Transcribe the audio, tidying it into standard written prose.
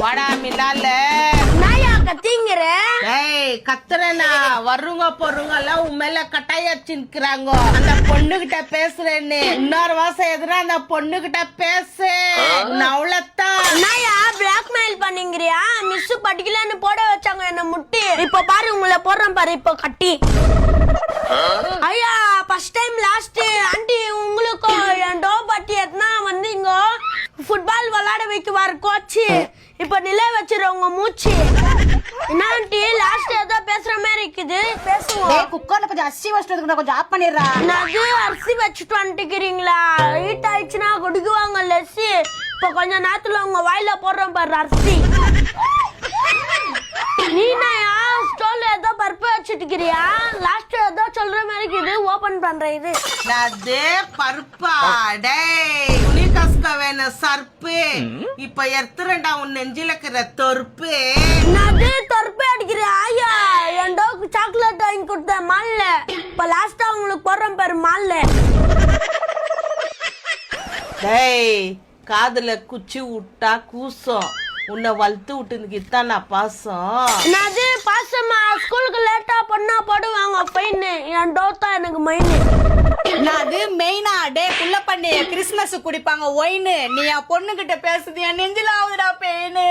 வாடா மின்னால நாயா கத்திங்கிற கத்துறேனா வருங்க போறவங்க எல்லாம் உண்மையில கட்டாயச்சுக்கிறாங்க. அந்த பொண்ணு கிட்ட பேசுறேன்னு இன்னொரு மாசம் எதுனா அந்த பொண்ணு கிட்ட பேசு. அவ்வளவுதான். நாயா பிளாக்மெயில் பண்ணீங்கறியா? மிஸ் படிக்கலன்னு போட வச்சாங்க என்ன முட்டி. இப்ப பாரு உங்களை போடுறேன் பாரு இப்ப கட்டி. ஐயா ஃபர்ஸ்ட் டைம் லாஸ்ட் ஆண்டி உங்களுக்கு என் டோ பட்டி எத்தனா வந்தீங்க ஃபுட்பால் விளையாட வைக்குவார் கோச்சு. இப்ப நிலை வச்சிருவங்க மூச்சு. என்ன ஆண்டி லாஸ்ட் ஏதோ பேசுற மாதிரி இருக்குது பேசுவோம். குக்கர்ல கொஞ்சம் அரிசி வச்சுட்டு கொஞ்சம் ஆஃப் பண்ணிடுறா. நது அரிசி வச்சுட்டு வந்துக்கிறீங்களா? ஹீட் ஆயிடுச்சுன்னா குடிக்குவாங்க லெஸ்ஸி. இப்ப கொஞ்ச நேரத்துல உங்க வாயில போடுறோம் பாரு அரிசி. நீனையா ஸ்டோல்ல ஏதோ பருப்பு வச்சுட்டுக்கிறியா? லாஸ்ட் ஏதோ சொல்ற மாதிரி இருக்குது ஓபன் பண்றேன். இது அதே பருப்பா? டேய் துணி கஸ்க வேணும் சர்ப்பு. இப்ப எடுத்துறேன்டா உன் நெஞ்சில இருக்கிற தொறுப்பு. நது தொறுப்பு அடிக்கிறியா? ஐயா என் டோக்கு சாக்லேட் வாங்கி கொடுத்தேன் மால்ல. இப்ப லாஸ்டா உங்களுக்கு போடுறேன் பாரு மால்ல. டேய் காதுல குச்சி விட்டா கூசம். உன்னை வளர்த்து விட்டுனுக்கு இத்தானா பாசம். நது பாசமா ஸ்கூலுக்கு லேட்டா பண்ணா போடுவாங்க ஃபைன். என் டோத்தா எனக்கு மெயின். அது மெயினா டே புள்ள பண்ணி கிறிஸ்மஸ் குடிப்பாங்க ஒயின்னு. நீ என் பொண்ணு கிட்ட பேசுது என் நெஞ்சில ஆகுதுடா பெயின்னு.